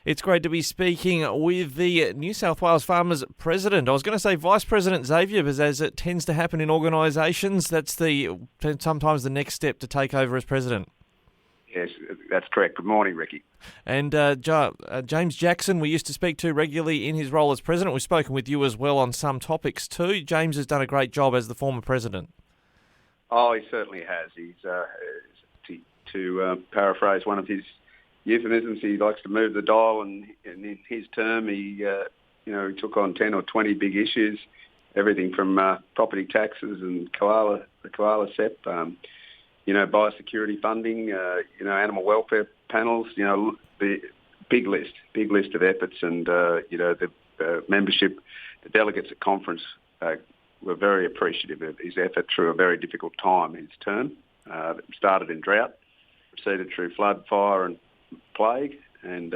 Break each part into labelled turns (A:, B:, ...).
A: It's great to be speaking with the New South Wales Farmers President. I was going to say Vice President Xavier, but as it tends to happen in organisations, that's sometimes the next step to take over as President.
B: Yes, that's correct. Good morning, Ricky.
A: And James Jackson, we used to speak to regularly in his role as President. We've spoken with you as well on some topics too. James has done a great job as the former President.
B: Oh, he certainly has. He's to paraphrase one of his euphemisms, he likes to move the dial, and in his term, he took on 10 or 20 big issues, everything from property taxes and the koala SEP, biosecurity funding, animal welfare panels, the big list of efforts, and the membership, the delegates at conference were very appreciative of his effort through a very difficult time. His term started in drought, proceeded through flood, fire, and plague, and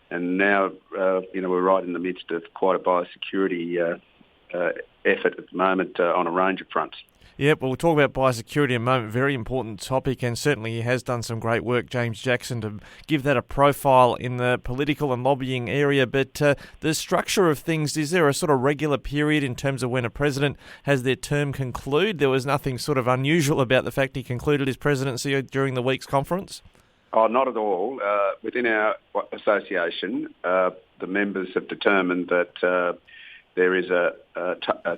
B: now we're right in the midst of quite a biosecurity effort at the moment on a range of fronts.
A: Yep, well, we'll talk about biosecurity in a moment. Very important topic, and certainly he has done some great work, James Jackson, to give that a profile in the political and lobbying area. But the structure of things, is there a sort of regular period in terms of when a president has their term conclude? There was nothing sort of unusual about the fact he concluded his presidency during the week's conference?
B: Oh, not at all. Within our association, the members have determined that there is a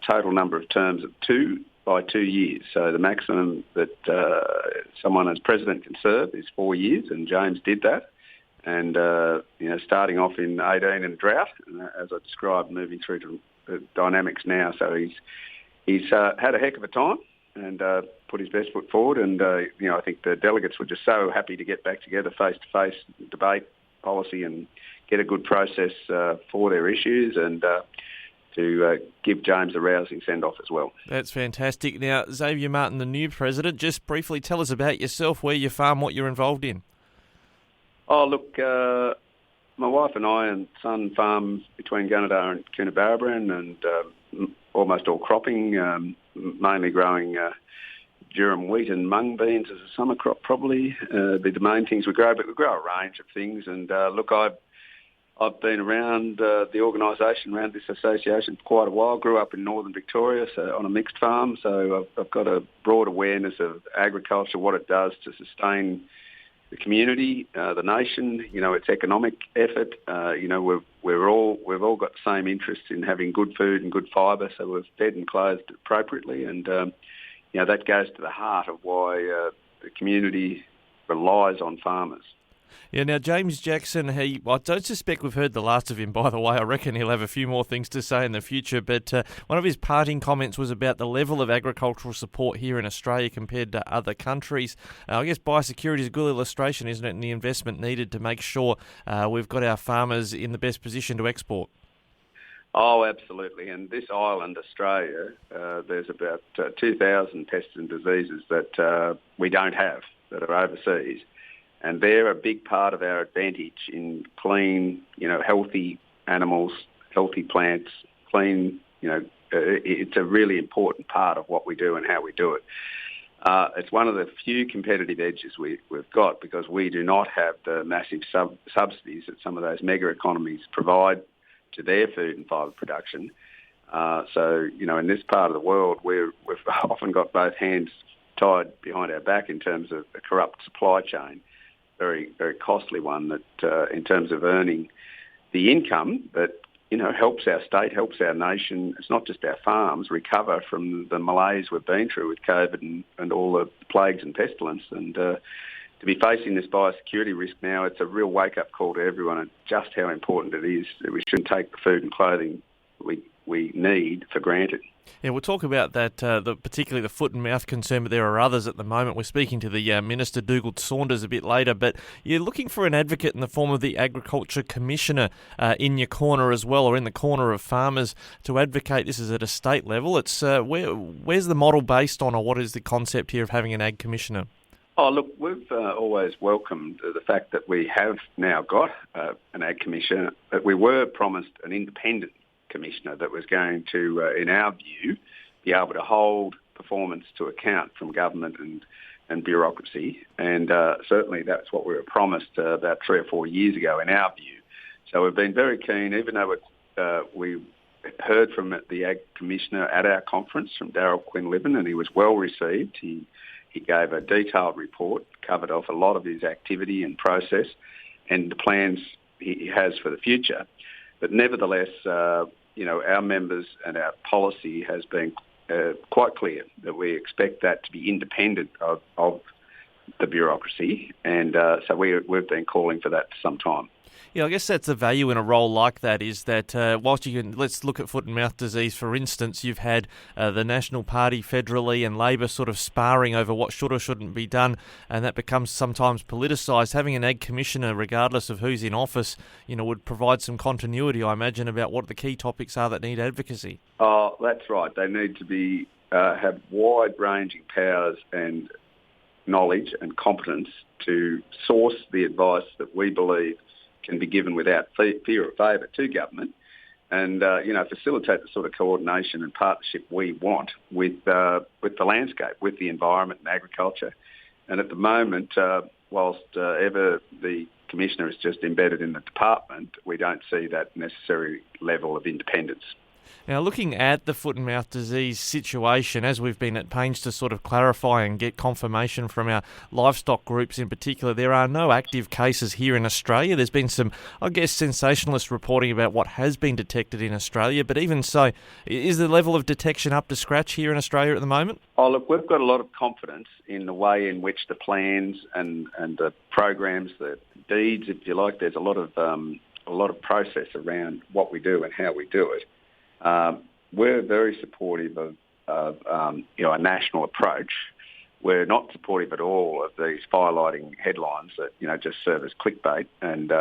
B: total number of terms of 2 by 2 years. So the maximum that someone as president can serve is 4 years, and James did that. And, starting off in 18 in drought, as I described, moving through to the dynamics now. So he's had a heck of a time and put his best foot forward. And, I think the delegates were just so happy to get back together face-to-face, debate policy and get a good process for their issues, and to give James a rousing send-off as well.
A: That's fantastic. Now, Xavier Martin, the new president, just briefly tell us about yourself, where you farm, what you're involved in.
B: Oh, look, my wife and I and son farm between Gunnedah and Coonabarabran, and almost all cropping, mainly growing durum wheat and mung beans as a summer crop, probably be the main things we grow, but we grow a range of things. And look, I've been around the organisation, around this association for quite a while. Grew up in northern Victoria, so on a mixed farm, so I've got a broad awareness of agriculture, what it does to sustain the community, the nation, its economic effort. We've all got the same interests in having good food and good fibre, so we're fed and clothed appropriately, and that goes to the heart of why the community relies on farmers.
A: Yeah, now James Jackson, I don't suspect we've heard the last of him, by the way. I reckon he'll have a few more things to say in the future, but one of his parting comments was about the level of agricultural support here in Australia compared to other countries. I guess biosecurity is a good illustration, isn't it, and the investment needed to make sure we've got our farmers in the best position to export.
B: Oh, absolutely. And this island, Australia, there's about 2,000 pests and diseases that we don't have, that are overseas. And they're a big part of our advantage in clean, healthy animals, healthy plants, clean, it's a really important part of what we do and how we do it. It's one of the few competitive edges we've got, because we do not have the massive subsidies that some of those mega economies provide to their food and fibre production. So, in this part of the world, we've often got both hands tied behind our back in terms of a corrupt supply chain, very, very costly one that in terms of earning the income that, helps our state, helps our nation. It's not just our farms recover from the malaise we've been through with COVID and all the plagues and pestilence. And to be facing this biosecurity risk now, it's a real wake-up call to everyone and just how important it is that we shouldn't take the food and clothing we need for granted.
A: Yeah, we'll talk about that, particularly the foot and mouth concern, but there are others at the moment. We're speaking to the Minister Dougal Saunders a bit later, but you're looking for an advocate in the form of the Agriculture Commissioner in your corner as well, or in the corner of farmers, to advocate. This is at a state level. It's where's the model based on, or what is the concept here of having an Ag Commissioner?
B: Oh, look, we've always welcomed the fact that we have now got an Ag Commissioner, but we were promised an independent Commissioner that was going to, in our view, be able to hold performance to account from government and bureaucracy. And certainly that's what we were promised about 3 or 4 years ago, in our view. So we've been very keen, even though we heard from the Ag Commissioner at our conference, from Darryl Quinlivan, and he was well received. He gave a detailed report, covered off a lot of his activity and process and the plans he has for the future. But nevertheless, our members and our policy has been quite clear that we expect that to be independent of the bureaucracy, and so we've been calling for that for some time.
A: Yeah, I guess that's the value in a role like that, is that whilst let's look at foot and mouth disease, for instance, you've had the National Party federally and Labor sort of sparring over what should or shouldn't be done, and that becomes sometimes politicised. Having an Ag Commissioner, regardless of who's in office, would provide some continuity, I imagine, about what the key topics are that need advocacy.
B: Oh, that's right. They need to be have wide-ranging powers and knowledge and competence to source the advice that we believe can be given without fear or favour to government, and facilitate the sort of coordination and partnership we want with the landscape, with the environment and agriculture. And at the moment, whilst ever the Commissioner is just embedded in the department, we don't see that necessary level of independence.
A: Now, looking at the foot and mouth disease situation, as we've been at pains to sort of clarify and get confirmation from our livestock groups in particular, there are no active cases here in Australia. There's been some, I guess, sensationalist reporting about what has been detected in Australia, but even so, is the level of detection up to scratch here in Australia at the moment?
B: Oh, look, we've got a lot of confidence in the way in which the plans and the programs, the deeds, if you like, there's a lot of process around what we do and how we do it. We're very supportive of a national approach. We're not supportive at all of these firelighting headlines that just serve as clickbait and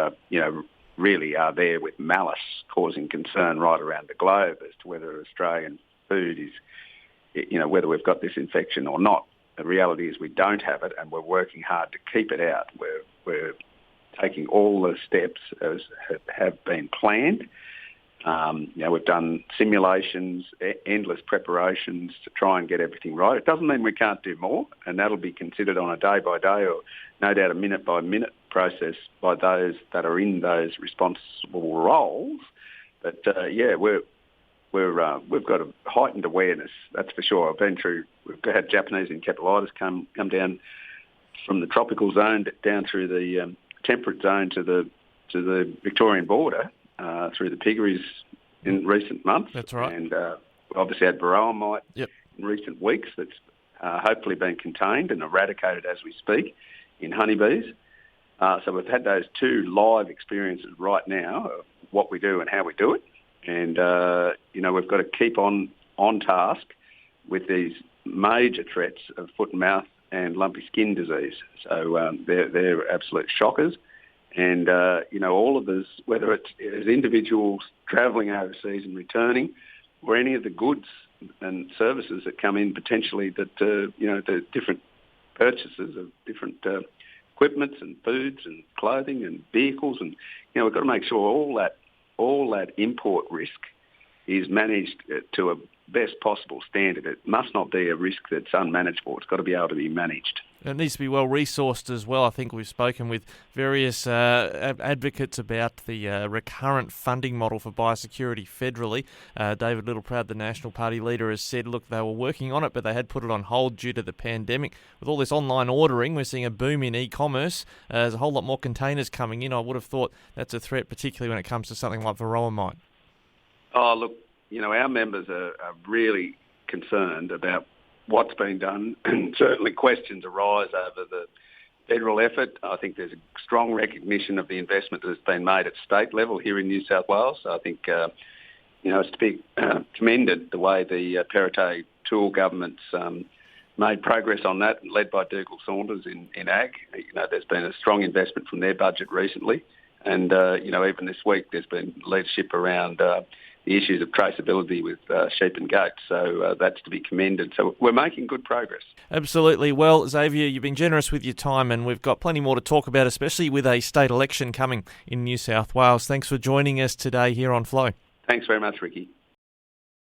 B: really are there with malice, causing concern right around the globe as to whether Australian food is, whether we've got this infection or not. The reality is we don't have it, and we're working hard to keep it out. We're taking all the steps as have been planned. We've done simulations, endless preparations to try and get everything right. It doesn't mean we can't do more, and that'll be considered on a day-by-day or no doubt a minute-by-minute process by those that are in those responsible roles. But we've got a heightened awareness, that's for sure. We've had Japanese encephalitis come down from the tropical zone down through the temperate zone to the Victorian border. Through the piggeries in recent months.
A: That's right.
B: And we obviously had varroa mite
A: in
B: recent weeks that's hopefully been contained and eradicated as we speak in honeybees. So we've had those two live experiences right now of what we do and how we do it. And, we've got to keep on task with these major threats of foot and mouth and lumpy skin disease. So they're absolute shockers. And, all of us, whether it's as individuals travelling overseas and returning, or any of the goods and services that come in potentially that, the different purchases of different equipments and foods and clothing and vehicles. And, we've got to make sure all that import risk is managed to a best possible standard. It must not be a risk that's unmanageable. It's got to be able to be managed.
A: It needs to be well resourced as well. I think we've spoken with various advocates about the recurrent funding model for biosecurity federally. David Littleproud, the National Party leader, has said, look, they were working on it, but they had put it on hold due to the pandemic. With all this online ordering, we're seeing a boom in e-commerce. There's a whole lot more containers coming in. I would have thought that's a threat, particularly when it comes to something like varroa mite.
B: Oh, look, our members are really concerned about what's been done, and certainly questions arise over the federal effort. I think there's a strong recognition of the investment that has been made at state level here in New South Wales. I think, it's to be commended the way the Perrottet Tool government's made progress on that, led by Dougal Saunders in Ag. There's been a strong investment from their budget recently. And, even this week there's been leadership around the issues of traceability with sheep and goats. So that's to be commended. So we're making good progress.
A: Absolutely. Well, Xavier, you've been generous with your time, and we've got plenty more to talk about, especially with a state election coming in New South Wales. Thanks for joining us today here on Flow.
B: Thanks very much, Ricky.